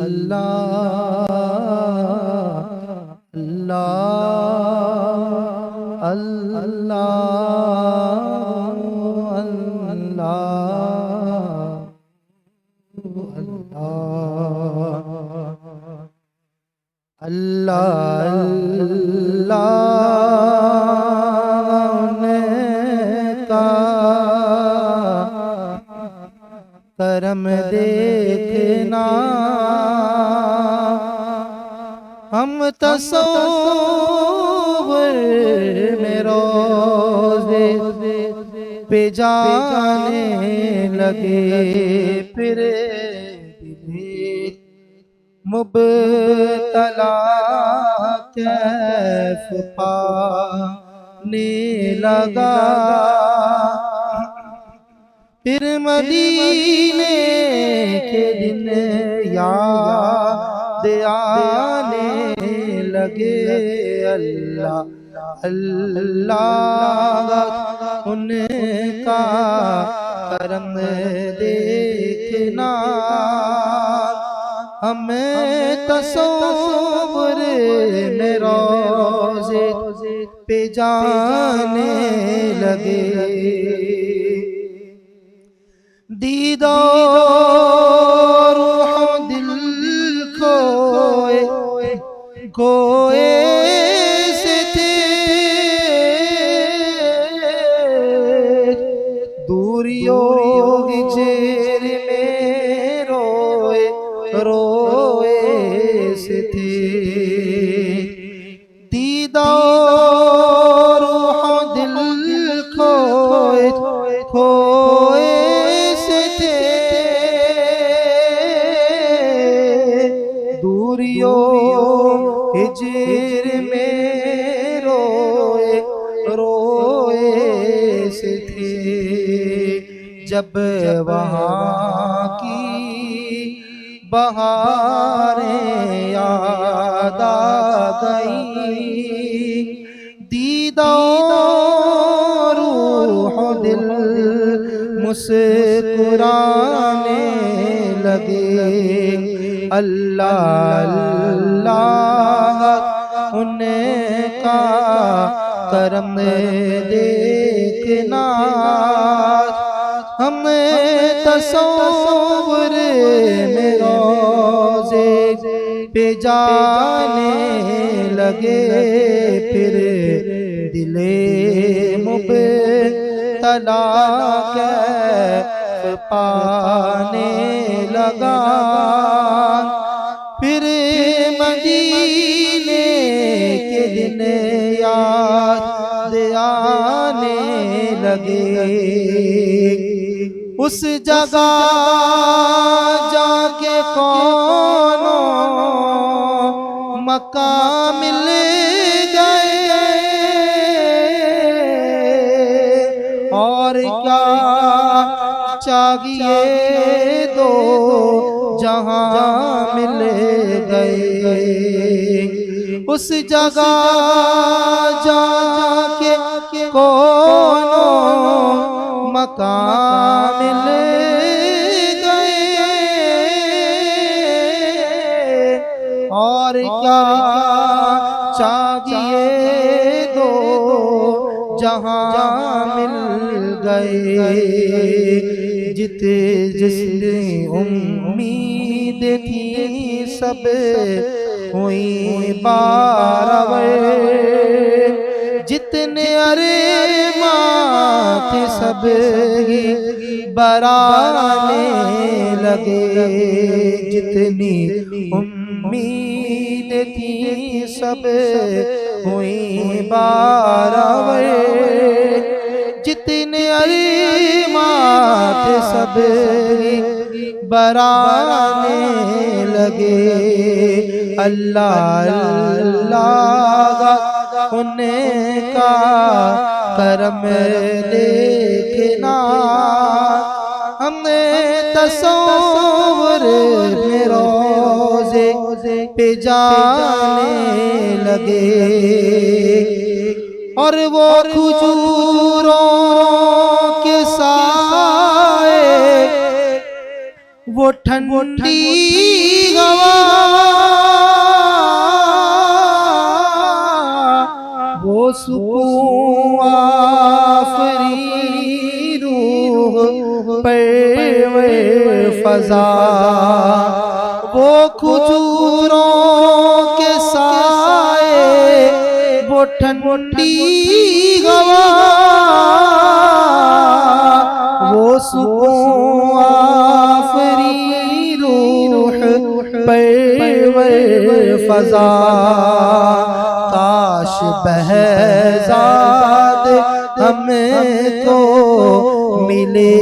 اللہ اللہ اللہ اللہ اللہ کا کرم دیکھنا ہم تصور میں روزے پہ جانے لگے، پھر مبتلا کیف پانے لگا، پھر مدینے کے دن یاد آنے لگے۔ اللہ اللہ ان کا کرم دیکھنا ہمیں تصور میں روزے پہ جانے لگے، دیدار روح دل کھوئے کھوئے سے تھے، دوریوں ہجر میں روئے روئے سے تھے، دیدار روح دل کھوئے کھوئے سے تھے، دوریوں ہجر میں روئے روئے سے تھے، جب وہاں کی بہاریں یاد آ گئیں، دیدار روح دل مسکرانے لگے۔ اللہ اللہ ان کا کرم دیکھنا ہمیں تصور میں روزے پہ جانے لگے، پھر دل مبتلا کیف پانے لگا، پھر مدینے کے دن یاد آنے لگے، اس جگہ جا کے کون مقام مل گئے، اور کیا چاہیے دو جہاں مل گئے، اس جگہ جا کے کون مقام مل گئے، اور کیا چاہیے دو جہاں مل گئے، جس امید تھی سب ہوئی باور، جتنے ارمان تھے سب ہی برانے لگے، جتنی امید تھی سب ہوئی باور، جتنے ارمان تھے سب ہی برانے لگے۔ اللہ اللہ ان کا کرم دیکھنا ہمیں تصور میں روزے پہ جانے لگے، اور وہ کھجوروں کے سائے وہ ٹھنڈی گواہ وہ سکون آفری روح پرور فضا وہ کھجوروں کے سائے وہ ٹھنڈی ہوا وہ سکون آفری روح پرور فضا کاش بہزاد ہم کو ملے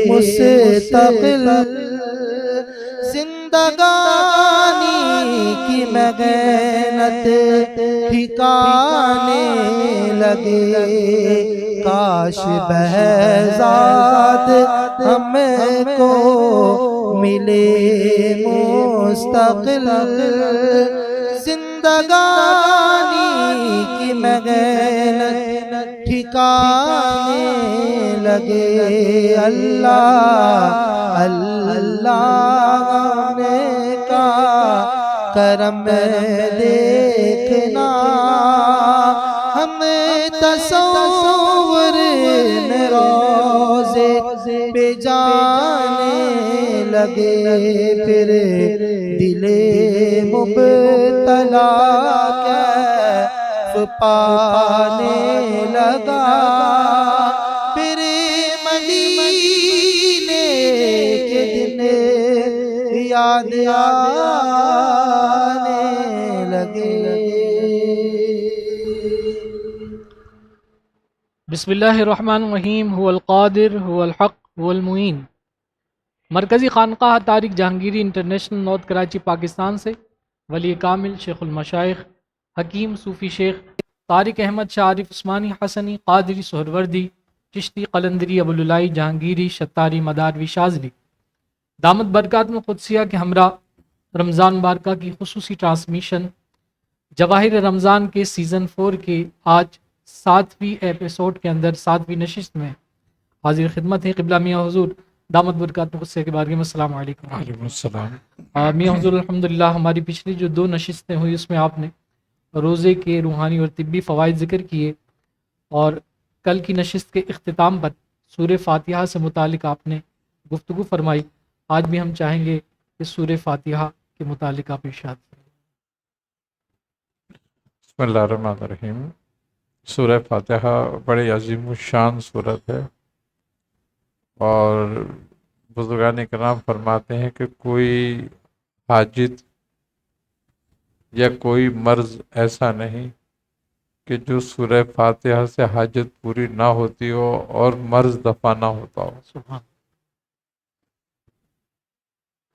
مستقل زندگانی کی محنت ٹھکانے لگے کاش بہزاد ہم کو ملے مستقل زندگانی کی محنت ٹھکانے لگے اللہ اللہ نے کا کرم دیکھنا ہمیں تصور میں روزے پہ جانے لگے پھر دل مبتلا کیف پانے لگا پھر مدینے کے دن یاد آنے لگے۔ بسم اللہ الرحمن الرحیم هو القادر هو الحق هو المعین۔ مرکزی خانقاہ طارق جہانگیری انٹرنیشنل نارتھ کراچی پاکستان سے ولی کامل شیخ المشائخ حکیم صوفی شیخ طارق احمد شاہ عارف عثمانی حسنی قادری سہروردی چشتی قلندری ابوالعلائی جہانگیری شتاری مداروی شاذلی دامت برکات میں قدسیہ کے ہمراہ رمضان مبارکہ کی خصوصی ٹرانسمیشن جواہر رمضان کے سیزن 4 کے آج 7ویں ایپیسوڈ کے اندر 7ویں نشست میں حاضر خدمت ہے قبلہ میاں حضور دامت برکات قدسیہ کے بارگاہ میں السلام علیکم۔ وعلیکم السلام۔ میاں حضور الحمدللہ ہماری پچھلی جو 2 نشستیں ہوئی اس میں آپ نے روزے کے روحانی اور طبی فوائد ذکر کیے اور کل کی نشست کے اختتام پر سورہ فاتحہ سے متعلق آپ نے گفتگو فرمائی۔ آج بھی ہم چاہیں گے کہ سورہ فاتحہ کے متعلق آپ ارشاد فرمائیں۔ بسم اللہ الرحمن الرحیم۔ سورہ فاتحہ بڑی عظیم الشان صورت ہے اور بزرگان کرام فرماتے ہیں کہ کوئی حاجت یا کوئی مرض ایسا نہیں کہ جو سورہ فاتحہ سے حاجت پوری نہ ہوتی ہو اور مرض دفع نہ ہوتا ہو۔ سبحان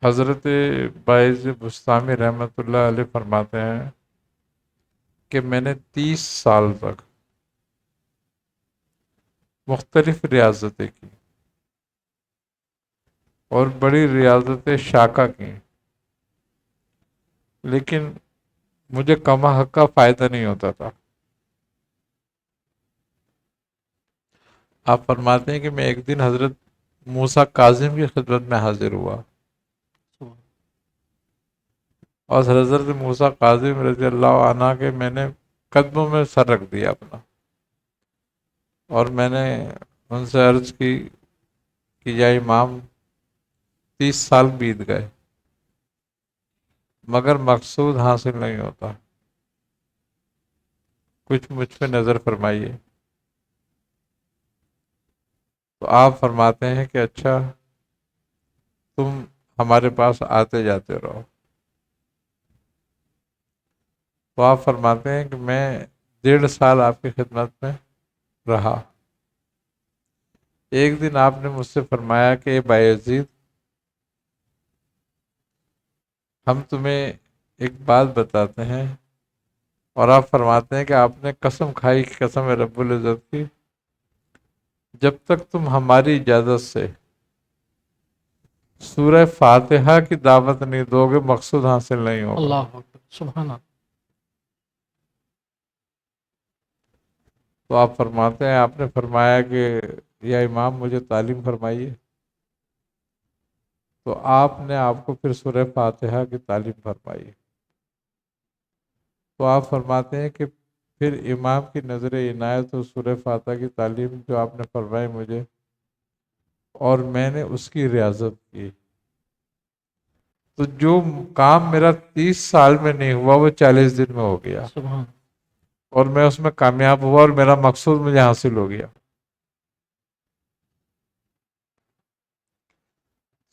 حضرت باعث بستامی رحمۃ اللہ علیہ فرماتے ہیں کہ میں نے 30 سال تک مختلف ریاضتیں کی اور بڑی ریاضتیں شاکہ کی، لیکن مجھے کما حق کا فائدہ نہیں ہوتا تھا۔ آپ فرماتے ہیں کہ میں ایک دن حضرت موسیٰ کاظم کی خدمت میں حاضر ہوا اور حضرت موسیٰ کاظم رضی اللہ عنہ کے میں نے قدموں میں سر رکھ دیا اپنا، اور میں نے ان سے عرض کی کہ یا امام 30 سال بیت گئے مگر مقصود حاصل نہیں ہوتا، کچھ مجھ پہ نظر فرمائیے۔ تو آپ فرماتے ہیں کہ اچھا تم ہمارے پاس آتے جاتے رہو۔ تو آپ فرماتے ہیں کہ میں 1.5 سال آپ کی خدمت میں رہا۔ ایک دن آپ نے مجھ سے فرمایا کہ اے بایزید، ہم تمہیں ایک بات بتاتے ہیں، اور آپ فرماتے ہیں کہ آپ نے قسم کھائی کہ قسم رب العزت کی، جب تک تم ہماری اجازت سے سورہ فاتحہ کی دعوت نہیں دو گے مقصود حاصل نہیں ہوگا۔ اللہ اکبر سبحان اللہ۔ تو آپ فرماتے ہیں آپ نے فرمایا کہ یا امام مجھے تعلیم فرمائیے۔ تو تو آپ نے آپ کو پھر سورہ فاتحہ کی تعلیم فرمائی. تو آپ فرماتے ہیں کہ پھر امام کی نظر عنایت اور سورہ فاتحہ کی تعلیم جو آپ نے فرمائی مجھے، اور میں نے اس کی ریاضت کی، تو جو کام میرا 30 سال میں نہیں ہوا وہ 40 دن میں ہو گیا، سبحان. اور میں اس میں کامیاب ہوا اور میرا مقصود مجھے حاصل ہو گیا.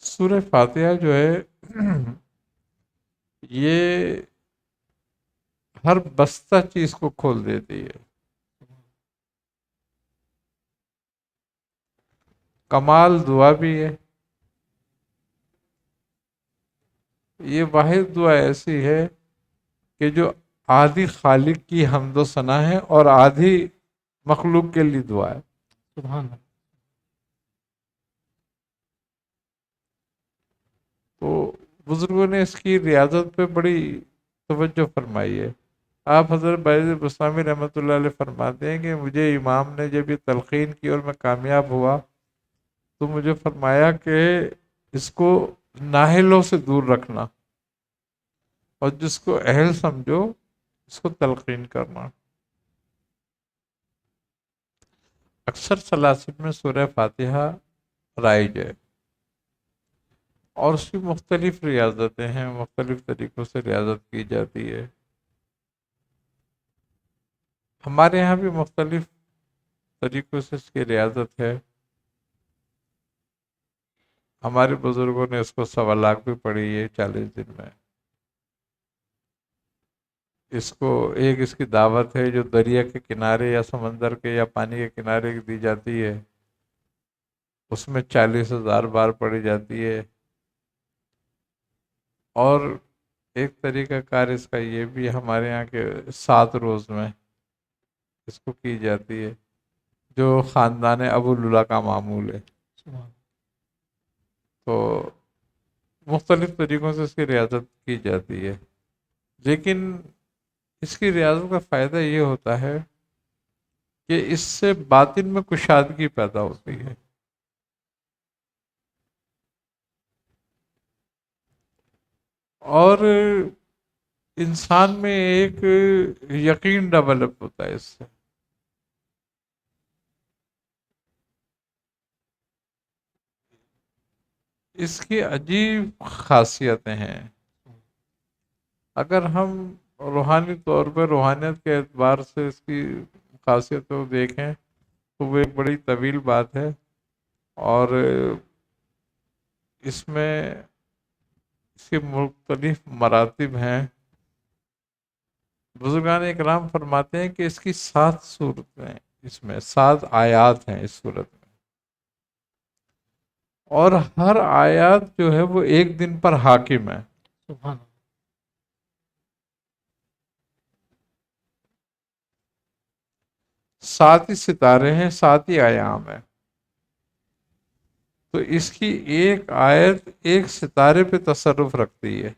سورہ فاتحہ جو ہے یہ ہر بستہ چیز کو کھول دیتی ہے. کمال دعا بھی ہے. یہ واحد دعا ایسی ہے کہ جو آدھی خالق کی حمد و ثنا ہے اور آدھی مخلوق کے لیے دعا ہے. سبحان. تو بزرگوں نے اس کی ریاضت پہ بڑی توجہ فرمائی ہے. آپ حضرت باعث بسطامی رحمۃ اللہ علیہ فرماتے ہیں کہ مجھے امام نے جب یہ تلقین کی اور میں کامیاب ہوا تو مجھے فرمایا کہ اس کو نااہلوں سے دور رکھنا اور جس کو اہل سمجھو اس کو تلقین کرنا. اکثر سلاسل میں سورہ فاتحہ رائج ہے اور اس کی مختلف ریاضتیں ہیں، مختلف طریقوں سے ریاضت کی جاتی ہے. ہمارے یہاں بھی مختلف طریقوں سے اس کی ریاضت ہے. ہمارے بزرگوں نے اس کو 1.25 بھی پڑھی ہے 40 دن میں. اس کو اس کی دعوت ہے جو دریا کے کنارے یا سمندر کے یا پانی کے کنارے دی جاتی ہے، اس میں 40,000 بار پڑھی جاتی ہے. اور ایک طریقہ کار اس کا یہ بھی ہمارے یہاں کے 7 روز میں اس کو کی جاتی ہے، جو خاندان ابو لولا کا معمول ہے. سبحان. تو مختلف طریقوں سے اس کی ریاضت کی جاتی ہے، لیکن اس کی ریاضت کا فائدہ یہ ہوتا ہے کہ اس سے باطن میں کشادگی پیدا ہوتی ہے. اور انسان میں ایک یقین ڈیولپ ہوتا ہے اس سے. اس کی عجیب خاصیتیں ہیں. اگر ہم روحانی طور پر روحانیت کے اعتبار سے اس کی خاصیتوں کو دیکھیں تو وہ ایک بڑی طویل بات ہے، اور اس میں اس کے مختلف مراتب ہیں. بزرگان اکرام فرماتے ہیں کہ اس کی 7 صورتیں، اس میں 7 آیات ہیں اس صورت میں، اور ہر آیات جو ہے وہ ایک دن پر حاکم ہے. سبحان. 7 ہی ستارے ہیں، 7 ہی ایام ہیں. تو اس کی ایک آیت ایک ستارے پہ تصرف رکھتی ہے.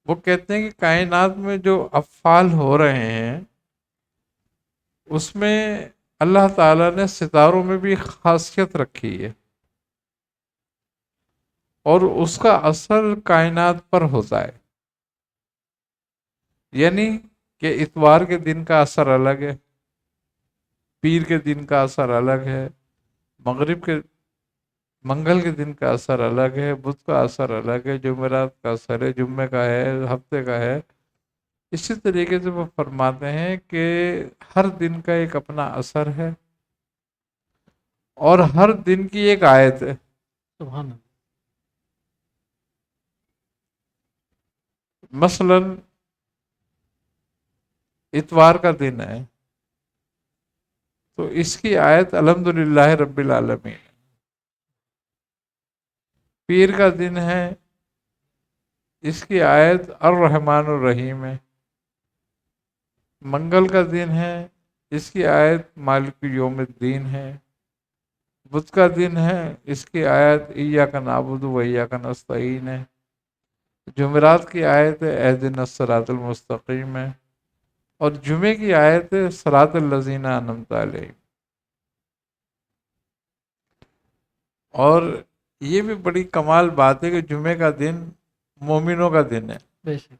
وہ کہتے ہیں کہ کائنات میں جو افعال ہو رہے ہیں اس میں اللہ تعالیٰ نے ستاروں میں بھی خاصیت رکھی ہے، اور اس کا اثر کائنات پر ہوتا ہے. یعنی کہ اتوار کے دن کا اثر الگ ہے، پیر کے دن کا اثر الگ ہے، منگل کے دن کا اثر الگ ہے، بدھ کا اثر الگ ہے، جمعرات کا اثر ہے، جمعے کا ہے، ہفتے کا ہے. اسی طریقے سے وہ فرماتے ہیں کہ ہر دن کا ایک اپنا اثر ہے اور ہر دن کی ایک آیت ہے. سبحان. مثلا اتوار کا دن ہے تو اس کی آیت الحمدللہ رب العالمین. پیر کا دن ہے، اس کی آیت الرحمن الرحیم ہے. منگل کا دن ہے، اس کی آیت مالک یوم الدین ہے. بدھ کا دن ہے، اس کی آیت ایاک نعبد و ایاک نستعین ہے. جمعرات کی آیت اہدنا الصراط المستقیم ہے، اور جمعے کی آیت صراط الذین انعمت علیہم. اور یہ بھی بڑی کمال بات ہے کہ جمعے کا دن مومنوں کا دن ہے، بے شک،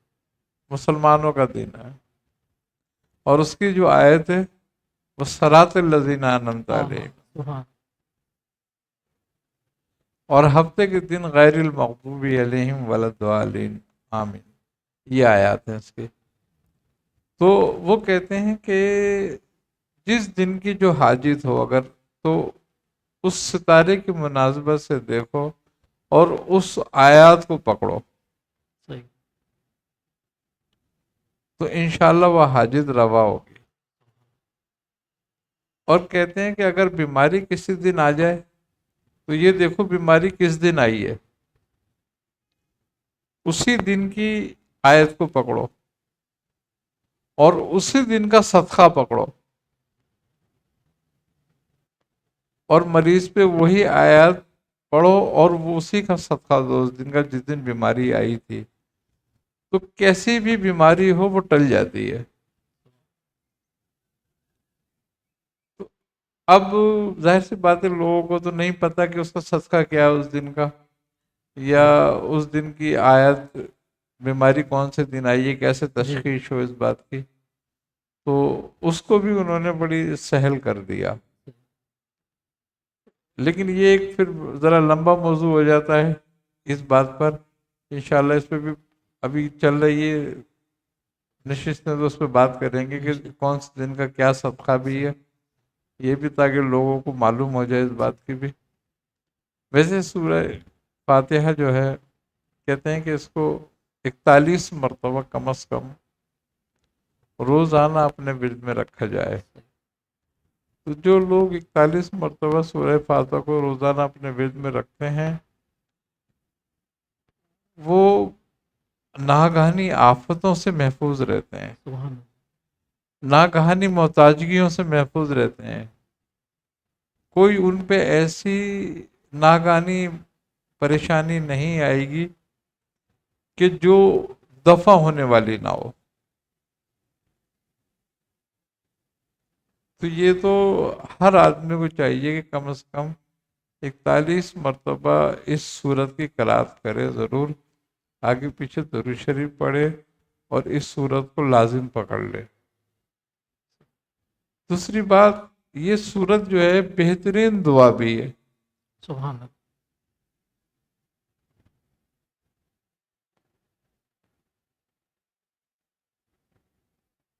مسلمانوں کا دن ہے، اور اس کی جو آیت ہے وہ صراط الذین انعمت علیہم، سبحان، اور ہفتے کے دن غیر المغضوب علیہم ولا الضالین، آمین، یہ آیات ہیں اس کی۔ تو وہ کہتے ہیں کہ جس دن کی جو حاجت ہو اگر، تو اس ستارے کی مناسبت سے دیکھو اور اس آیات کو پکڑو، صحیح، تو انشاءاللہ وہ حاجت روا ہوگی۔ اور کہتے ہیں کہ اگر بیماری کسی دن آ جائے تو یہ دیکھو بیماری کس دن آئی ہے، اسی دن کی آیت کو پکڑو اور اسی دن کا صدقہ پکڑو، اور مریض پہ وہی آیات پڑھو اور وہ اسی کا صدقہ دو اس دن کا جس دن بیماری آئی تھی، تو کیسی بھی بیماری ہو وہ ٹل جاتی ہے۔ تو اب ظاہر سی بات ہے لوگوں کو تو نہیں پتا کہ اس کا صدقہ کیا ہے اس دن کا، یا اس دن کی آیت بیماری کون سے دن آئی ہے، کیسے تشخیص ہو اس بات کی، تو اس کو بھی انہوں نے بڑی سہل کر دیا۔ لیکن یہ ایک پھر ذرا لمبا موضوع ہو جاتا ہے اس بات پر، انشاءاللہ اس پہ بھی ابھی چل رہی ہے نشست میں، تو اس پہ بات کریں گے کہ کون سے دن کا کیا صدقہ بھی ہے، یہ بھی تاکہ لوگوں کو معلوم ہو جائے اس بات کی بھی۔ ویسے سورہ فاتحہ جو ہے کہتے ہیں کہ اس کو 41 مرتبہ کم از کم روزانہ اپنے ورد میں رکھا جائے۔ تو جو لوگ 41 مرتبہ سورہ فاتحہ کو روزانہ اپنے ورد میں رکھتے ہیں وہ ناگہانی آفتوں سے محفوظ رہتے ہیں، سبحان، ناگہانی محتاجگیوں سے محفوظ رہتے ہیں، کوئی ان پہ ایسی ناگہانی پریشانی نہیں آئے گی کہ جو دفع ہونے والی نہ ہو۔ تو یہ تو ہر آدمی کو چاہیے کہ کم از کم 41 مرتبہ اس سورت کی قرأت کرے، ضرور آگے پیچھے درود شریف پڑھے اور اس سورت کو لازم پکڑ لے۔ دوسری بات، یہ سورت جو ہے بہترین دعا بھی ہے۔ سبحان،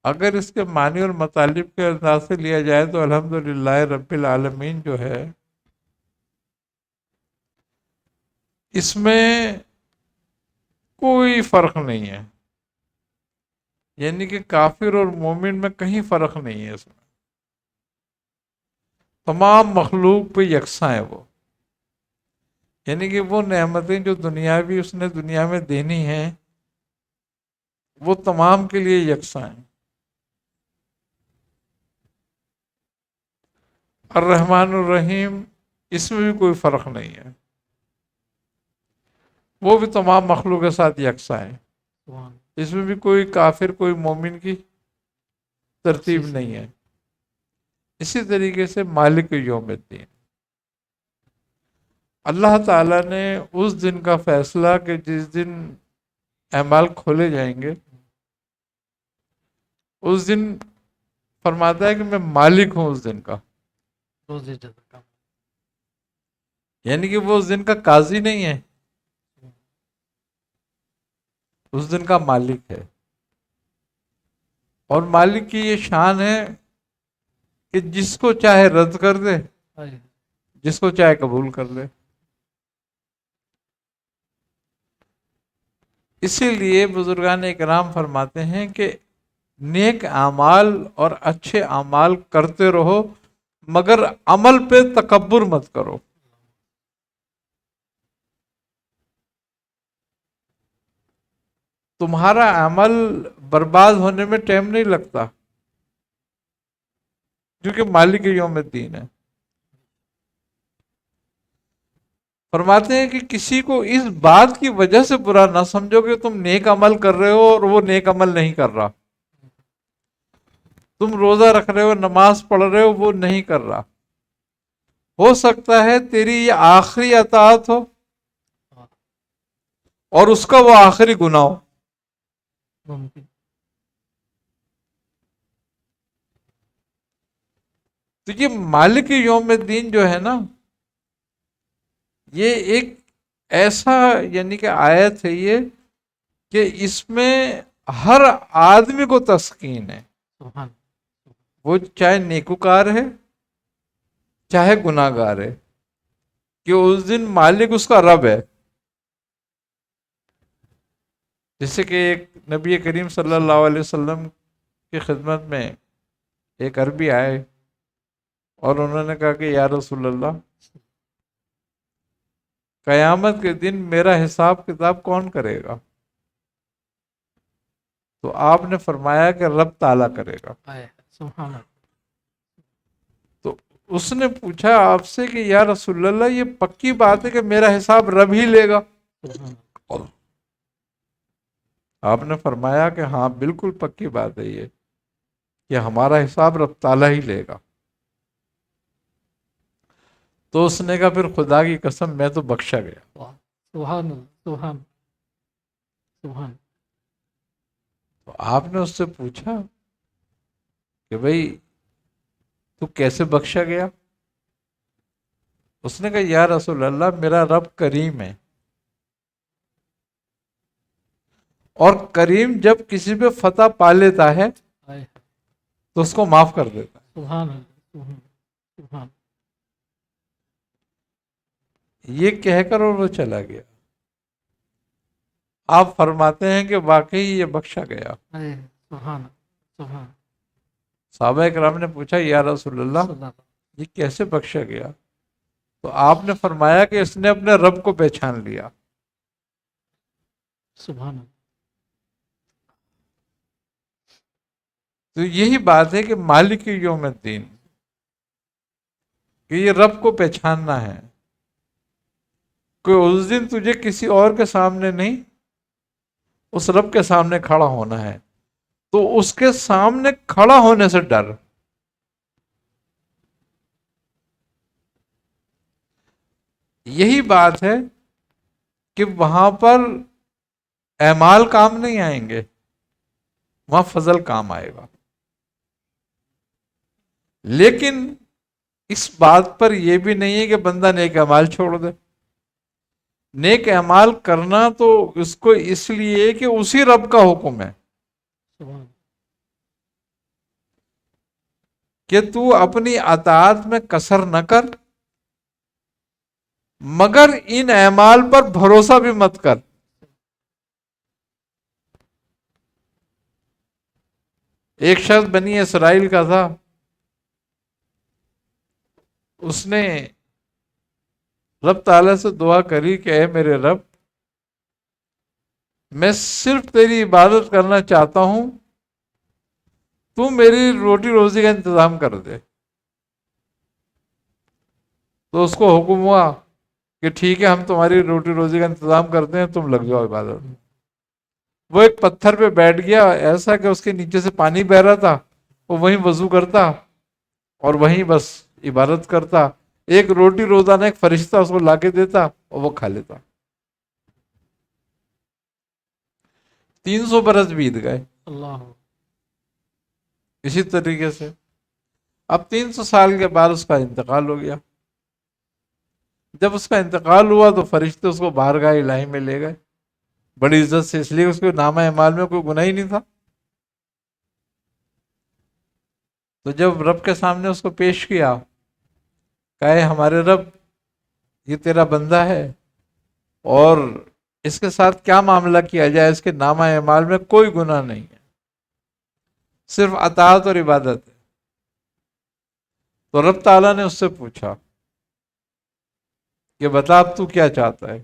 اگر اس کے معنی اور مطالب کے انداز سے لیا جائے تو الحمدللہ رب العالمین جو ہے اس میں کوئی فرق نہیں ہے، یعنی کہ کافر اور مومن میں کہیں فرق نہیں ہے، اس میں تمام مخلوق پہ یکساں ہے وہ، یعنی کہ وہ نعمتیں جو دنیاوی اس نے دنیا میں دینی ہیں وہ تمام کے لیے یکساں ہیں۔ الرحمن الرحیم اس میں بھی کوئی فرق نہیں ہے، وہ بھی تمام مخلوق کے ساتھ یکساں ہیں، سبحان، اس میں بھی کوئی کافر کوئی مومن کی ترتیب نہیں ہے۔ اسی طریقے سے مالک یوم الدین، اللہ تعالیٰ نے اس دن کا فیصلہ کہ جس دن اعمال کھولے جائیں گے اس دن فرماتا ہے کہ میں مالک ہوں اس دن کا، روزے جزا، یعنی کہ وہ اس دن کا قاضی نہیں ہے، اس دن کا مالک ہے، اور مالک کی یہ شان ہے کہ جس کو چاہے رد کر دے، جس کو چاہے قبول کر لے۔ اسی لیے بزرگان اکرام فرماتے ہیں کہ نیک اعمال اور اچھے اعمال کرتے رہو مگر عمل پہ تکبر مت کرو۔ تمہارا عمل برباد ہونے میں ٹائم نہیں لگتا، کیونکہ مالک یوم الدین ہے۔ فرماتے ہیں کہ کسی کو اس بات کی وجہ سے برا نہ سمجھو کہ تم نیک عمل کر رہے ہو اور وہ نیک عمل نہیں کر رہا، تم روزہ رکھ رہے ہو، نماز پڑھ رہے ہو، وہ نہیں کر رہا، ہو سکتا ہے تیری یہ آخری اطاعت ہو اور اس کا وہ آخری گناہ ہو. ممکن. تو یہ مالک یوم الدین جو ہے نا، یہ ایک ایسا یعنی کہ آیت ہے یہ کہ اس میں ہر آدمی کو تسکین ہے، سبحان. وہ چاہے نیکوکار ہے چاہے گناہ گار ہے، کہ اس دن مالک اس کا رب ہے. جیسے کہ ایک نبی کریم صلی اللہ علیہ وسلم کی خدمت میں ایک عربی آئے اور انہوں نے کہا کہ یا رسول اللہ، قیامت کے دن میرا حساب کتاب کون کرے گا؟ تو آپ نے فرمایا کہ رب تعالیٰ کرے گا. سبحان. تو اس نے پوچھا آپ سے کہ یا رسول اللہ، یہ پکی بات ہے کہ میرا حساب رب ہی لے گا؟ آپ نے فرمایا کہ ہاں بالکل پکی بات ہے یہ کہ ہمارا حساب رب تعالیٰ ہی لے گا. تو اس نے کہا پھر خدا کی قسم میں تو بخشا گیا. سبحان. سبحان. سبحان. تو آپ نے اس سے پوچھا کہ بھئی تو کیسے بخشا گیا؟ اس نے کہا یا رسول اللہ، میرا رب کریم ہے، اور کریم جب کسی پہ فتح پا لیتا ہے تو اس کو معاف کر دیتا ہے. سبحان. سبحان. یہ کہہ کر اور وہ چلا گیا. آپ فرماتے ہیں کہ واقعی یہ بخشا گیا. سبحان. سبحان. صحابہ کرام نے پوچھا یا رسول اللہ، یہ کیسے بخشا گیا؟ تو آپ نے فرمایا کہ اس نے اپنے رب کو پہچان لیا. سبحان. تو یہی بات ہے کہ مالک یوم الدین، کہ یہ رب کو پہچاننا ہے کہ اس دن تجھے کسی اور کے سامنے نہیں، اس رب کے سامنے کھڑا ہونا ہے. تو اس کے سامنے کھڑا ہونے سے ڈر. یہی بات ہے کہ وہاں پر اعمال کام نہیں آئیں گے، وہاں فضل کام آئے گا. لیکن اس بات پر یہ بھی نہیں ہے کہ بندہ نیک اعمال چھوڑ دے. نیک اعمال کرنا تو اس کو اس لیے کہ اسی رب کا حکم ہے کہ تو اپنی اطاعت میں کسر نہ کر، مگر ان اعمال پر بھروسہ بھی مت کر. ایک شخص بنی اسرائیل کا تھا، اس نے رب تعالیٰ سے دعا کری کہ اے میرے رب، میں صرف تیری عبادت کرنا چاہتا ہوں، تو میری روٹی روزی کا انتظام کر دے. تو اس کو حکم ہوا کہ ٹھیک ہے، ہم تمہاری روٹی روزی کا انتظام کرتے ہیں، تم لگ جاؤ عبادت. وہ ایک پتھر پہ بیٹھ گیا، ایسا کہ اس کے نیچے سے پانی بہ رہا تھا، وہ وہیں وضو کرتا اور وہیں بس عبادت کرتا. ایک روٹی روزانہ ایک فرشتہ اس کو لا کے دیتا اور وہ کھا لیتا. 300 برس بیت گئے اللہ. اسی طریقے سے. اب 300 سال کے بعد اس کا انتقال ہو گیا. جب اس کا انتقال ہوا تو فرشتے اس کو بارگاہ الہی میں لے گئے بڑی عزت سے، اس لیے اس کے نامہ اعمال میں کوئی گناہ ہی نہیں تھا. تو جب رب کے سامنے اس کو پیش کیا، کہے ہمارے رب، یہ تیرا بندہ ہے اور اس کے ساتھ کیا معاملہ کیا جائے؟ اس کے نامہ اعمال میں کوئی گناہ نہیں ہے، صرف اطاعت اور عبادت ہے. تو رب تعالیٰ نے اس سے پوچھا کہ بتا اب تو کیا چاہتا ہے؟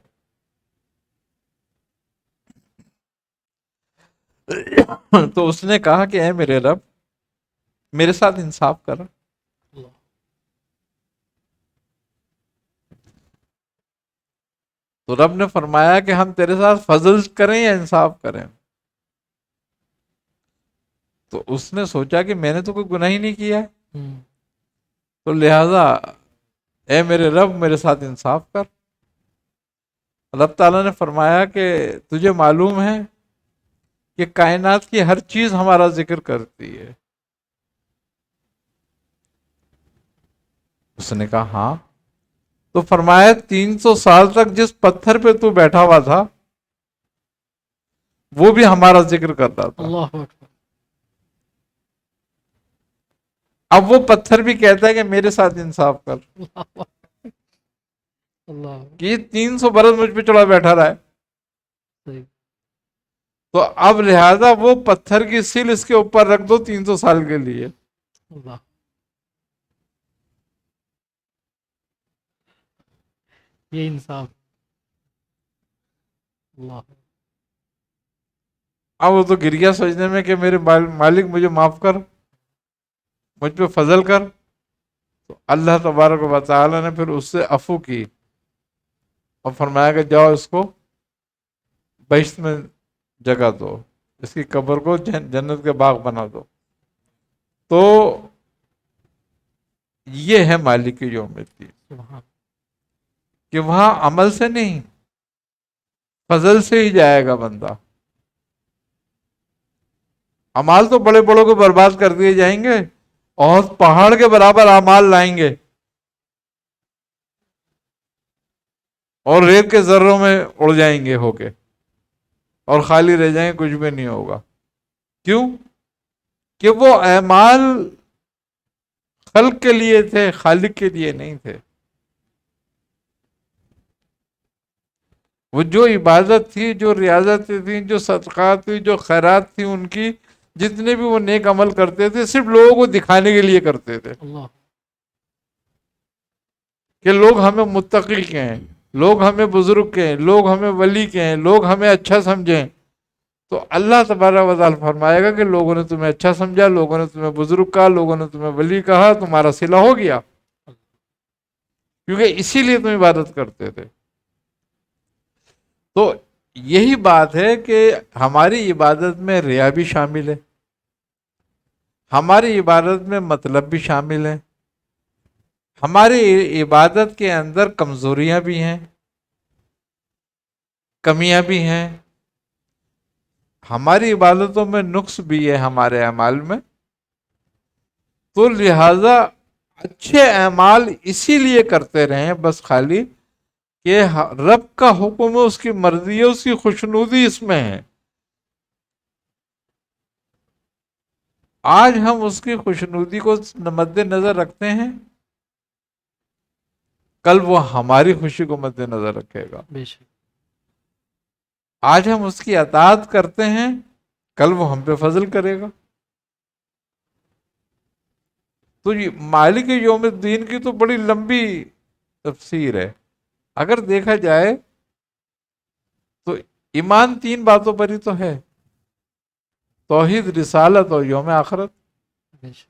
تو اس نے کہا کہ اے میرے رب، میرے ساتھ انصاف کر. تو رب نے فرمایا کہ ہم تیرے ساتھ فضل کریں یا انصاف کریں؟ تو اس نے سوچا کہ میں نے تو کوئی گناہ ہی نہیں کیا ہے، تو لہذا اے میرے رب میرے ساتھ انصاف کر۔ اللہ تعالیٰ نے فرمایا کہ تجھے معلوم ہے کہ کائنات کی ہر چیز ہمارا ذکر کرتی ہے۔ اس نے کہا ہاں۔ تو فرمایا 300 سال تک جس پتھر پہ تو بیٹھا ہوا تھا وہ بھی ہمارا ذکر کرتا تھا۔ اللہ اکبر، اب وہ پتھر بھی کہتا ہے کہ میرے ساتھ انصاف کر، اللہ کہ یہ 300 برس مجھ پہ چڑھا بیٹھا رہا ہے، صحیح، تو اب لہذا وہ پتھر کی سل اس کے اوپر رکھ دو 300 سال کے لیے۔ اللہ، یہ انصاف، اللہ، اب وہ تو گر گیا سجدے میں کہ میرے مالک مجھے معاف کر، مجھ پہ فضل کر۔ تو اللہ تبارک و تعالی نے پھر اس سے عفو کی اور فرمایا کہ جاؤ اس کو بہشت میں جگہ دو، اس کی قبر کو جنت کے باغ بنا دو۔ تو یہ ہے مالک یوم الدین، سبحان، کہ وہاں عمل سے نہیں فضل سے ہی جائے گا بندہ۔ اعمال تو بڑے بڑوں کو برباد کر دیے جائیں گے اور پہاڑ کے برابر اعمال لائیں گے اور ریت کے ذروں میں اڑ جائیں گے ہو کے اور خالی رہ جائیں گے، کچھ بھی نہیں ہوگا۔ کیوں؟ کہ وہ اعمال خلق کے لیے تھے، خالق کے لیے نہیں تھے۔ وہ جو عبادت تھی، جو ریاضتیں تھیں، جو صدقات تھی، جو خیرات تھی، ان کی جتنے بھی وہ نیک عمل کرتے تھے صرف لوگوں کو دکھانے کے لیے کرتے تھے اللہ، کہ لوگ ہمیں متقی کہیں، لوگ ہمیں بزرگ کہیں، لوگ ہمیں ولی کہیں، لوگ ہمیں اچھا سمجھیں۔ تو اللہ تبارک و تعالیٰ فرمائے گا کہ لوگوں نے تمہیں اچھا سمجھا، لوگوں نے تمہیں بزرگ کہا، لوگوں نے تمہیں ولی کہا، تمہارا صلہ ہو گیا، کیونکہ اسی لیے تم عبادت کرتے تھے۔ تو یہی بات ہے کہ ہماری عبادت میں ریا بھی شامل ہے، ہماری عبادت میں مطلب بھی شامل ہے، ہماری عبادت کے اندر کمزوریاں بھی ہیں، کمیاں بھی ہیں، ہماری عبادتوں میں نقص بھی ہے ہمارے اعمال میں۔ تو لہذا اچھے اعمال اسی لیے کرتے رہیں بس خالی کہ رب کا حکم ہے، اس کی مرضی ہے، اس کی خوشنودی اس میں ہے۔ آج ہم اس کی خوشنودی کو مد نظر رکھتے ہیں، کل وہ ہماری خوشی کو مد نظر رکھے گا۔ بے شک، آج ہم اس کی اطاعت کرتے ہیں، کل وہ ہم پہ فضل کرے گا۔ تو یہ مالک یوم الدین کی تو بڑی لمبی تفسیر ہے۔ اگر دیکھا جائے تو ایمان 3 باتوں پر ہی تو ہے: توحید، رسالت اور یوم آخرت۔ بے شک،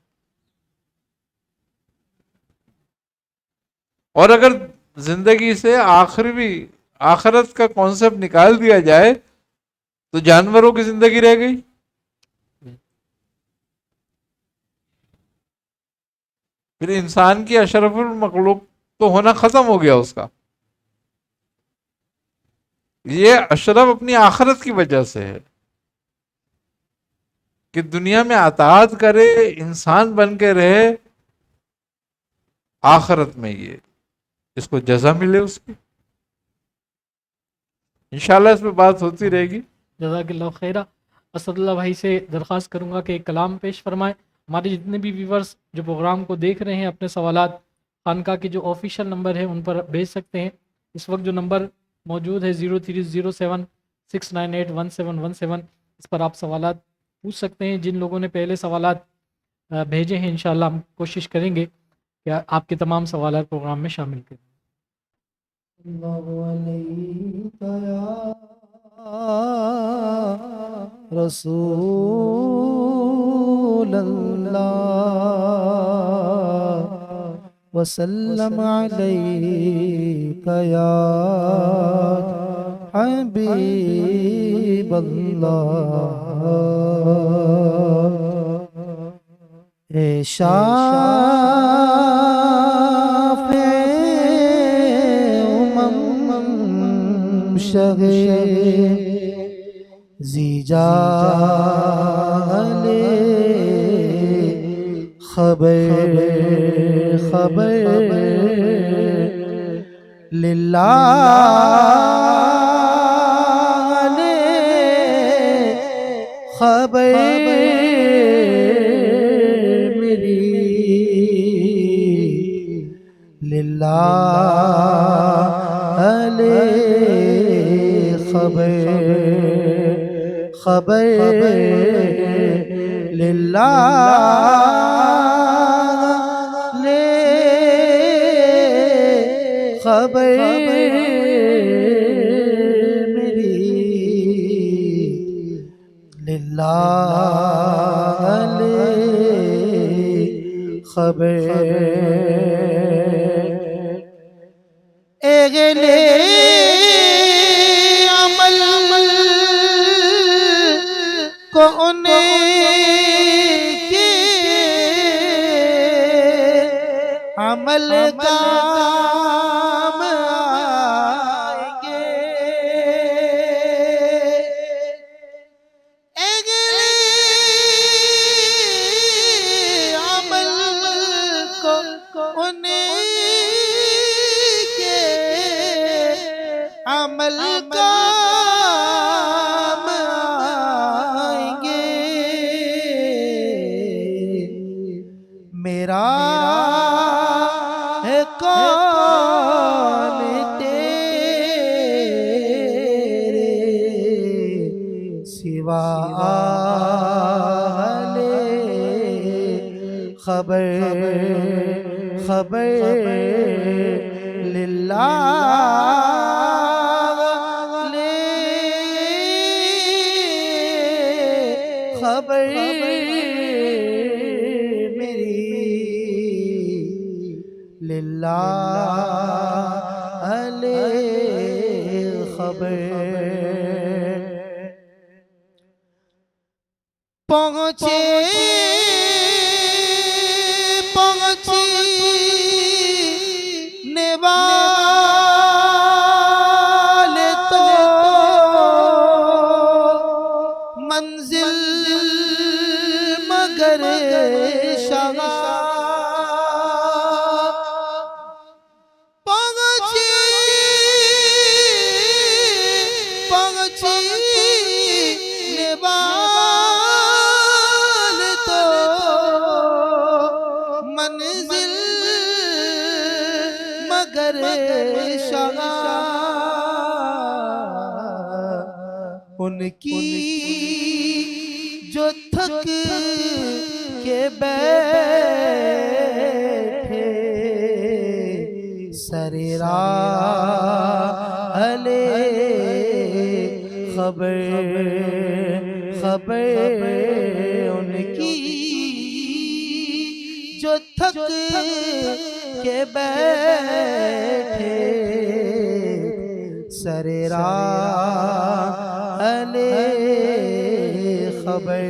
اور اگر زندگی سے آخرت کا کانسیپٹ نکال دیا جائے تو جانوروں کی زندگی رہ گئی۔ پھر انسان کی اشرف المخلوق تو ہونا ختم ہو گیا اس کا۔ یہ اشرف اپنی آخرت کی وجہ سے ہے کہ دنیا میں اطاعت کرے، انسان بن کے رہے، آخرت میں یہ اس کو جزا ملے اس کی۔ انشاءاللہ اس پہ بات ہوتی رہے گی۔ جزاک اللہ خیرہ۔ اسد اللہ بھائی سے درخواست کروں گا کہ ایک کلام پیش فرمائیں۔ ہمارے جتنے بھی ویورز جو پروگرام کو دیکھ رہے ہیں اپنے سوالات خانقاہ کے جو آفیشیل نمبر ہیں ان پر بھیج سکتے ہیں۔ اس وقت جو نمبر موجود ہے 0307-698-1717، اس پر آپ سوالات پوچھ سکتے ہیں۔ جن لوگوں نے پہلے سوالات بھیجے ہیں انشاءاللہ ہم کوشش کریں گے کہ آپ کے تمام سوالات پروگرام میں شامل کریں۔ اللہ علیک یا رسول اللہ وسلم علیک یا حبیب اللہ، اے شافع زیجال خبر خبر للہ خبر میری للہ خبر خبر للہ خبر میری للہ خبر اگلے عمل کو انہیں کے عمل کام آئیں گے اگلے عمل کو انہیں کے عمل کام آئیں گے میرا ہے کون تیرے سوا خبر خبر للہ خبر میری للہ خبر پہنچے والے تو منزل مگر شغا پہنچنے والے تو منزل مگر شغا ان کی جو تھک کے بیٹھے سر راہ خبر خبر ان کی جو تھک کے بیٹھے سر راہ خبر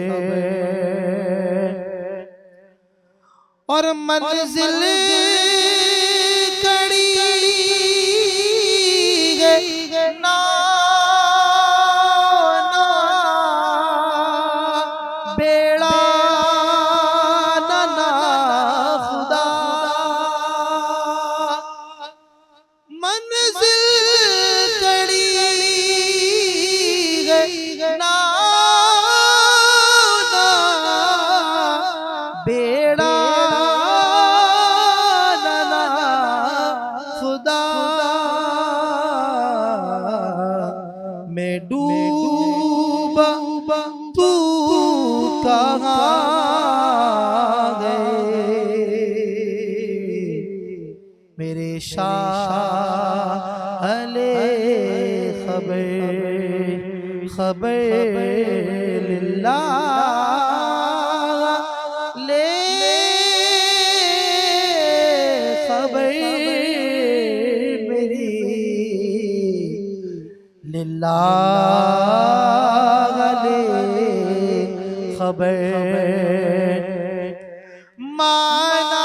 اور منزل کڑی گئی نا بیڑا نا خدا منزل کڑی گئی نا بیڑا خدا میں ڈوبا تو کہاں گئے میرے شاہ خبر خبر للہ خبر میری للہ خبر مانا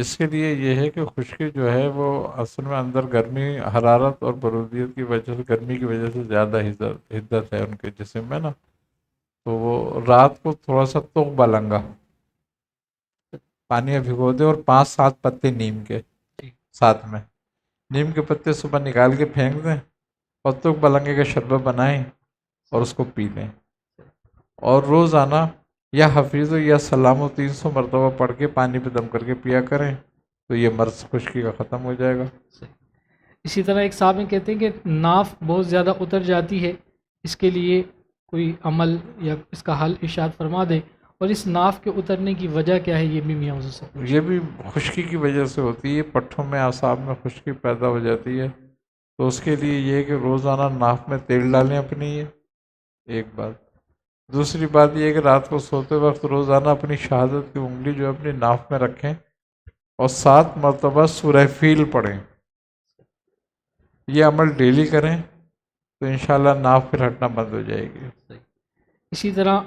اس کے لیے یہ ہے کہ خشکی جو ہے وہ اصل میں اندر گرمی حرارت اور برودیت کی وجہ سے گرمی کی وجہ سے زیادہ حدت ہے ان کے جسم میں نا، تو وہ رات کو تھوڑا سا تخ بلنگا پانی میں بھگو دیں اور 5-7 پتے نیم کے ساتھ میں، نیم کے پتے صبح نکال کے پھینک دیں اور تخ بلنگے کا شربت بنائیں اور اس کو پی لیں، اور روزانہ یا حفیظ یا سلام و 300 مرتبہ پڑھ کے پانی پہ دم کر کے پیا کریں تو یہ مرض خشکی کا ختم ہو جائے گا۔ اسی طرح ایک صاحب کہتے ہیں کہ ناف بہت زیادہ اتر جاتی ہے، اس کے لیے کوئی عمل یا اس کا حل ارشاد فرما دے، اور اس ناف کے اترنے کی وجہ کیا ہے یہ بھی میاں حضور سے پوچھیں۔ یہ بھی خشکی کی وجہ سے ہوتی ہے، پٹھوں میں اعصاب میں خشکی پیدا ہو جاتی ہے، تو اس کے لیے یہ ہے کہ روزانہ ناف میں تیل ڈالیں اپنی، یہ ایک بات۔ دوسری بات یہ ہے کہ رات کو سوتے وقت روزانہ اپنی شہادت کی انگلی جو اپنی ناف میں رکھیں اور 7 مرتبہ سورہ فیل پڑھیں، یہ عمل ڈیلی کریں تو انشاءاللہ ناف پھر ہٹنا بند ہو جائے گی۔ اسی طرح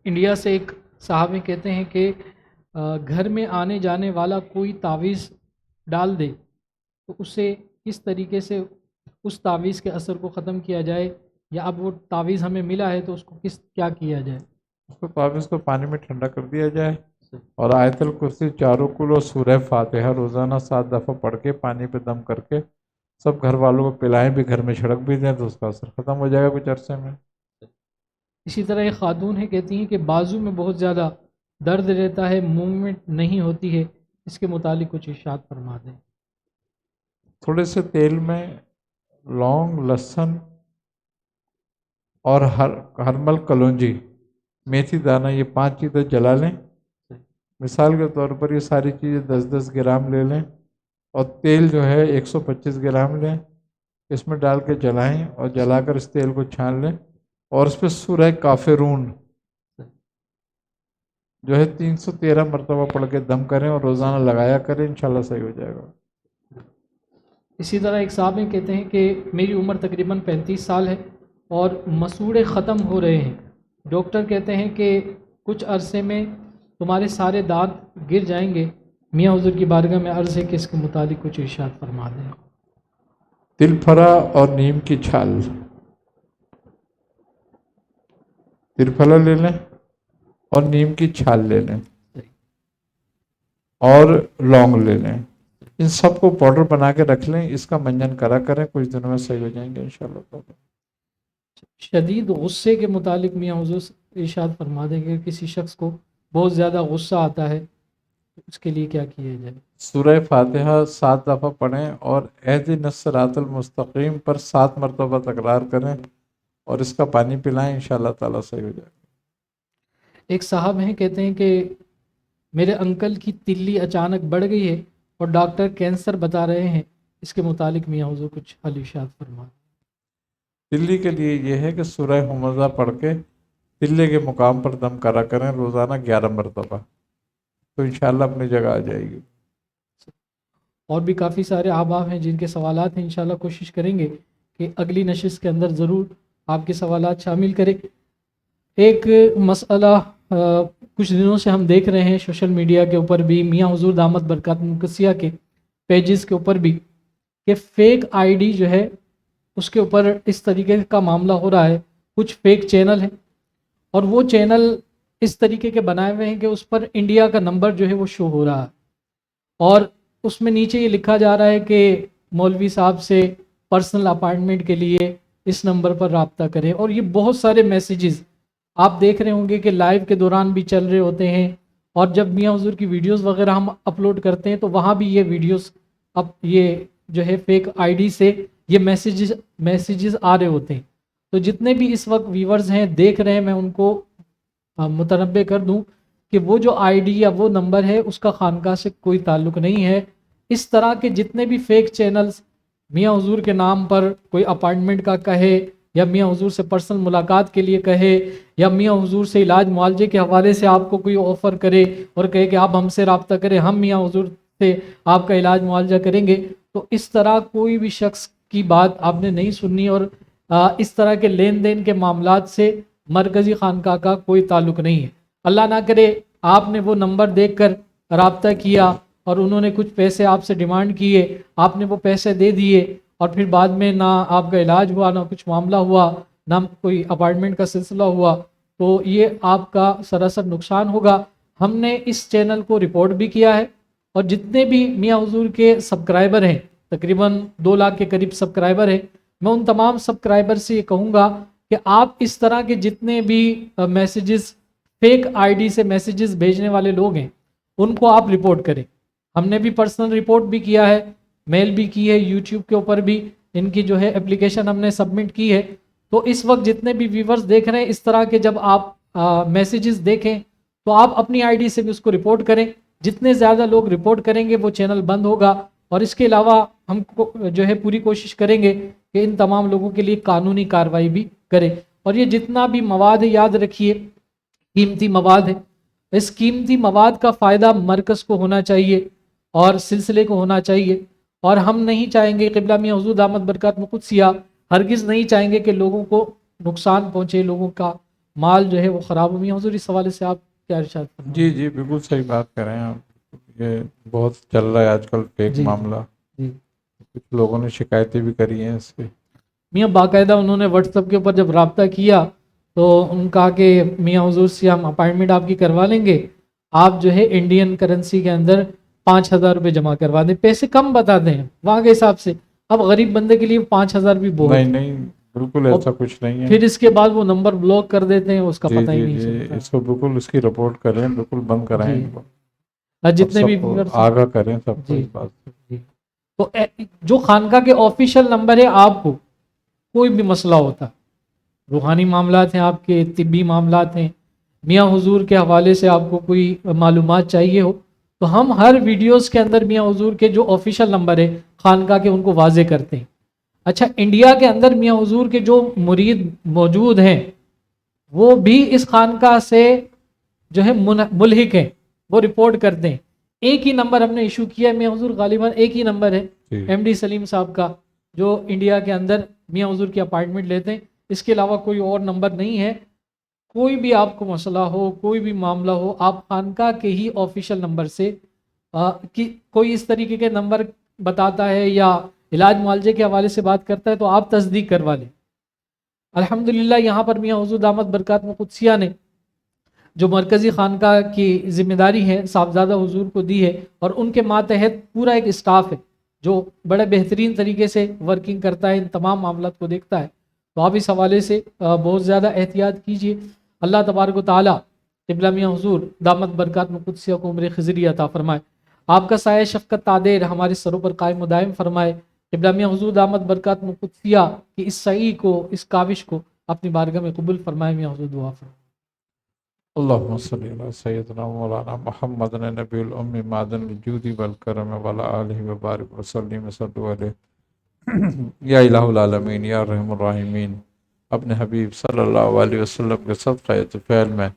انڈیا سے ایک صحابی کہتے ہیں کہ گھر میں آنے جانے والا کوئی تعویذ ڈال دے تو اسے کس طریقے سے اس تعویذ کے اثر کو ختم کیا جائے، یا اب وہ تعویذ ہمیں ملا ہے تو اس کو کیا کیا جائے؟ اس کو تعویذ کو پانی میں ٹھنڈا کر دیا جائے اور آیت الکرسی 4 کل اور سورہ فاتحہ روزانہ 7 دفعہ پڑھ کے پانی پہ دم کر کے سب گھر والوں کو پلائیں بھی، گھر میں چھڑک بھی دیں تو اس کا اثر ختم ہو جائے گا کچھ عرصے میں۔ اسی طرح ایک خاتون ہے، کہتی ہیں کہ بازو میں بہت زیادہ درد رہتا ہے، موومنٹ نہیں ہوتی ہے، اس کے متعلق کچھ ارشاد فرما دیں۔ تھوڑے سے تیل میں لونگ، لہسن اور ہرمل کلونجی، میتھی دانہ، یہ 5 چیزیں جلا لیں۔ مثال کے طور پر یہ ساری چیزیں 10-10 گرام لے لیں اور تیل جو ہے 125 گرام لیں، اس میں ڈال کے جلائیں اور جلا کر اس تیل کو چھان لیں اور اس پہ سورہ کافرون جو ہے 313 مرتبہ پڑھ کے دم کریں اور روزانہ لگایا کریں، انشاءاللہ صحیح ہو جائے گا۔ اسی طرح ایک صاحب کہتے ہیں کہ میری عمر تقریباً 35 سال ہے اور مسوڑے ختم ہو رہے ہیں، ڈاکٹر کہتے ہیں کہ کچھ عرصے میں تمہارے سارے دانت گر جائیں گے، میاں حضور کی بارگاہ میں عرض ہے کہ اس کے متعلق کچھ ارشاد فرما دیں۔ تل پھرا اور نیم کی چھال، تل پھلا لے لیں اور نیم کی چھال لے لیں اور لونگ لے لیں، ان سب کو پاؤڈر بنا کے رکھ لیں، اس کا منجن کرا کریں، کچھ دنوں میں صحیح ہو جائیں گے انشاءاللہ۔ شدید غصے کے متعلق میاں حضور ارشاد فرما دیں کہ کسی شخص کو بہت زیادہ غصہ آتا ہے اس کے لیے کیا کیا جائے؟ سورہ فاتحہ 7 دفعہ پڑھیں اور اہدنا الصراط المستقیم پر 7 مرتبہ تکرار کریں اور اس کا پانی پلائیں، انشاءاللہ تعالیٰ صحیح ہو جائے گا۔ ایک صاحب ہیں، کہتے ہیں کہ میرے انکل کی تلی اچانک بڑھ گئی ہے اور ڈاکٹر کینسر بتا رہے ہیں، اس کے متعلق میاں حضور کچھ حل ارشاد فرما۔ تلی کے لیے یہ ہے کہ سورہ حمزہ پڑھ کے تلے کے مقام پر دم کرا کریں روزانہ 11 مرتبہ، تو انشاءاللہ اپنی جگہ آ جائے گی۔ اور بھی کافی سارے احباب ہیں جن کے سوالات ہیں، انشاءاللہ کوشش کریں گے کہ اگلی نشست کے اندر ضرور آپ کے سوالات شامل کریں۔ ایک مسئلہ کچھ دنوں سے ہم دیکھ رہے ہیں سوشل میڈیا کے اوپر بھی، میاں حضور دامت برکات مقدسیہ کے پیجز کے اوپر بھی، کہ فیک آئی ڈی جو ہے اس کے اوپر اس طریقے کا معاملہ ہو رہا ہے۔ کچھ فیک چینل ہیں اور وہ چینل اس طریقے کے بنائے ہوئے ہیں کہ اس پر انڈیا کا نمبر جو ہے وہ شو ہو رہا ہے، اور اس میں نیچے یہ لکھا جا رہا ہے کہ مولوی صاحب سے پرسنل اپائنٹمنٹ کے لیے اس نمبر پر رابطہ کریں، اور یہ بہت سارے میسیجز آپ دیکھ رہے ہوں گے کہ لائیو کے دوران بھی چل رہے ہوتے ہیں، اور جب میاں حضور کی ویڈیوز وغیرہ ہم اپلوڈ کرتے ہیں تو وہاں بھی یہ ویڈیوز اب یہ جو ہے فیک آئی ڈی سے یہ میسیجز آ رہے ہوتے ہیں۔ تو جتنے بھی اس وقت ویورز ہیں دیکھ رہے ہیں، میں ان کو متنبہ کر دوں کہ وہ جو آئی ڈی یا وہ نمبر ہے اس کا خانقاہ سے کوئی تعلق نہیں ہے۔ اس طرح کے جتنے بھی فیک چینلز میاں حضور کے نام پر کوئی اپائنٹمنٹ کا کہے، یا میاں حضور سے پرسنل ملاقات کے لیے کہے، یا میاں حضور سے علاج معالجے کے حوالے سے آپ کو کوئی آفر کرے اور کہے کہ آپ ہم سے رابطہ کریں، ہم میاں حضور سے آپ کا علاج معالجہ کریں گے، تو اس طرح کوئی بھی شخص کی بات آپ نے نہیں سننی، اور اس طرح کے لین دین کے معاملات سے مرکزی خانقاہ کا کوئی تعلق نہیں ہے۔ اللہ نہ کرے آپ نے وہ نمبر دیکھ کر رابطہ کیا اور انہوں نے کچھ پیسے آپ سے ڈیمانڈ کیے، آپ نے وہ پیسے دے دیے، اور پھر بعد میں نہ آپ کا علاج ہوا، نہ کچھ معاملہ ہوا، نہ کوئی اپارٹمنٹ کا سلسلہ ہوا، تو یہ آپ کا سراسر نقصان ہوگا۔ ہم نے اس چینل کو رپورٹ بھی کیا ہے، اور جتنے بھی میاں حضور کے سبسکرائبر ہیں، تقریباً 2 لاکھ کے قریب سبسکرائبر ہیں، میں ان تمام سبسکرائبر سے یہ کہوں گا کہ آپ اس طرح کے جتنے بھی میسیجز، فیک آئی ڈی سے میسیجز بھیجنے والے لوگ ہیں، ان کو آپ رپورٹ کریں۔ ہم نے بھی پرسنل رپورٹ بھی کیا ہے، میل بھی کی ہے، یوٹیوب کے اوپر بھی ان کی جو ہے اپلیکیشن ہم نے سبمٹ کی ہے۔ تو اس وقت جتنے بھی ویورز دیکھ رہے ہیں، اس طرح کے جب آپ میسیجز دیکھیں تو آپ اپنی آئی ڈی سے بھی اس کو رپورٹ کریں۔ جتنے زیادہ لوگ رپورٹ کریں گے وہ چینل بند ہوگا، اور اس کے علاوہ ہم کو جو ہے پوری کوشش کریں گے کہ ان تمام لوگوں کے لیے قانونی کارروائی بھی کریں۔ اور یہ جتنا بھی مواد ہے، یاد رکھیے قیمتی مواد ہے، اس قیمتی مواد کا فائدہ مرکز کو ہونا چاہیے اور سلسلے کو ہونا چاہیے، اور ہم نہیں چاہیں گے، قبلہ میاں حضور دامت برکات قدسیہ ہرگز نہیں چاہیں گے کہ لوگوں کو نقصان پہنچے، لوگوں کا مال جو ہے وہ خراب ہو۔ میاں حضور اس حوالے سے آپ کیا ارشاد فرمائیں؟ جی جی بالکل صحیح بات کر رہے ہیں آپ، یہ بہت چل رہا ہے آج کل فیک جی معاملہ، جی کچھ لوگوں نے شکایتیں بھی کری ہیں اس سے۔ میاں باقاعدہ انہوں نے واٹس ایپ کے اوپر جب رابطہ کیا تو ان کہا کہ میاں حضور سے ہم اپائنٹمنٹ آپ کی کروا لیں گے، آپ جو ہے انڈین کرنسی کے اندر 5,000 روپے جمع کروا دیں۔ پیسے کم بتاتے ہیں وہاں کے حساب سے، اب غریب بندے کے لیے 5,000 بھی بہت نہیں ہے، نہیں بالکل ایسا کچھ نہیں ہے۔ پھر اس کے بعد وہ نمبر بلاک کر دیتے ہیں، اس کا جی پتہ ہی جی نہیں جی چلتا۔ اس کو بالکل اس کی رپورٹ کریں، بالکل بند کرائیں جی ان کو، اور اور جتنے بھی سب کو viewers- آگاہ کریں سب کو جی اس بات سے۔ جی تو جو خانقاہ کے آفیشیل نمبر ہے، آپ کو کوئی بھی مسئلہ ہوتا، روحانی معاملات ہیں، آپ کے طبی معاملات ہیں، میاں حضور کے حوالے سے آپ کو کوئی معلومات چاہیے ہو، تو ہم ہر ویڈیوز کے اندر میاں حضور کے جو آفیشیل نمبر ہے خانقاہ کے ان کو واضح کرتے ہیں۔ اچھا، انڈیا کے اندر میاں حضور کے جو مرید موجود ہیں وہ بھی اس خانقاہ سے جو ہے ملحق ہیں، وہ رپورٹ کرتے ہیں۔ ایک ہی نمبر ہم نے ایشو کیا ہے میاں حضور، غالباً ایک ہی نمبر ہے جی ایم ڈی سلیم صاحب کا، جو انڈیا کے اندر میاں حضور کی اپائنٹمنٹ لیتے ہیں۔ اس کے علاوہ کوئی اور نمبر نہیں ہے۔ کوئی بھی آپ کو مسئلہ ہو، کوئی بھی معاملہ ہو، آپ خانقاہ کے ہی آفیشیل نمبر سے کوئی اس طریقے کے نمبر بتاتا ہے یا علاج معالجے کے حوالے سے بات کرتا ہے تو آپ تصدیق کروا لیں۔ الحمدللہ یہاں پر میاں حضور دامت برکات قدسیہ نے جو مرکزی خانقاہ کی ذمہ داری ہے صاحبزادہ حضور کو دی ہے، اور ان کے ماتحت پورا ایک اسٹاف ہے جو بڑے بہترین طریقے سے ورکنگ کرتا ہے، ان تمام معاملات کو دیکھتا ہے۔ تو آپ اس حوالے سے بہت زیادہ احتیاط کیجئے۔ اللہ تبارک و تعالیٰ قبلہ میاں حضور دامت برکات قدسیہ کو عمر خضری عطا فرمائے، آپ کا سایہ شفقت تعدیر ہمارے سروں پر قائم و دائم فرمائے۔ قبلہ میاں حضور دامت برکات قدسیہ کی اس سعی کو، اس کاوش کو اپنی بارگاہ میں قبول فرمائے۔ میاں حضور دعا فرمائے۔ اللہم صلی علی سیدنا مولانا محمد نبی الام معدن الجود والکرم وعلی آلہ وبارک وسلم صلو علیہ۔ یا الہ العالمین، یا رحم الراحمین، اپنے حبیب صلی اللہ علیہ وسلم کے صدقہ طفیل میں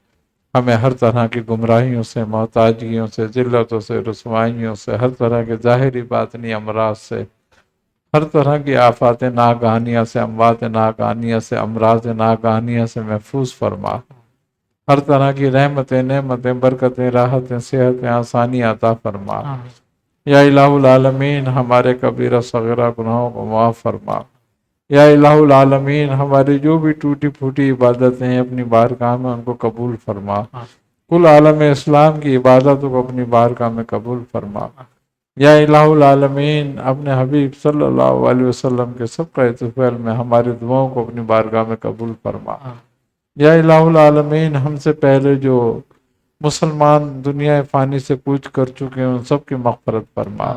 ہمیں ہر طرح کی گمراہیوں سے، محتاجیوں سے، ذلتوں سے، رسوائیوں سے، ہر طرح کے ظاہری باطنی امراض سے، ہر طرح کی آفات ناگہانیہ سے، اموات ناگہانیہ سے، امراض ناگہانیہ سے محفوظ فرما۔ ہر طرح کی رحمتیں، نعمتیں، برکتیں، راحتیں، صحتیں، آسانی عطا فرما۔ یا الہ العالمین ہمارے کبیرہ صغیرہ گناہوں کو معاف فرما۔ یا الہ العالمین ہماری جو بھی ٹوٹی پھوٹی عبادتیں ہیں اپنی بارگاہ میں ان کو قبول فرما۔ کل عالم اسلام کی عبادتوں کو اپنی بارگاہ میں قبول فرما۔ یا الہ العالمین اپنے حبیب صلی اللہ علیہ وسلم کے صدقہ طفیل میں ہماری دعاؤں کو اپنی بارگاہ میں قبول فرما۔ یا الہ العالمین ہم سے پہلے جو مسلمان دنیا فانی سے کوچ کر چکے ہیں ان سب کی مغفرت فرما،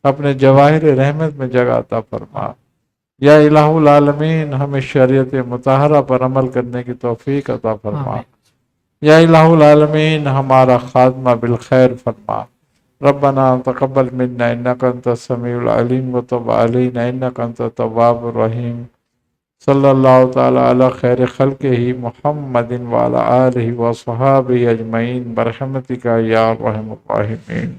اپنے جواہر رحمت میں جگہ عطا فرما۔ یا الہ العالمین ہمیں شریعت مطہرہ پر عمل کرنے کی توفیق عطا فرما۔ یا الہ العالمین ہمارا خاتمہ بالخیر فرما۔ ربنا تقبل منا انک انت السمیع العلیم وتب علینا انک انت التواب الرحیم۔ صلی اللہ تعالی علی خیر خلقہ محمد وعلی آلہ وصحابہ اجمعین برحمتک یا ارحم الراحمین۔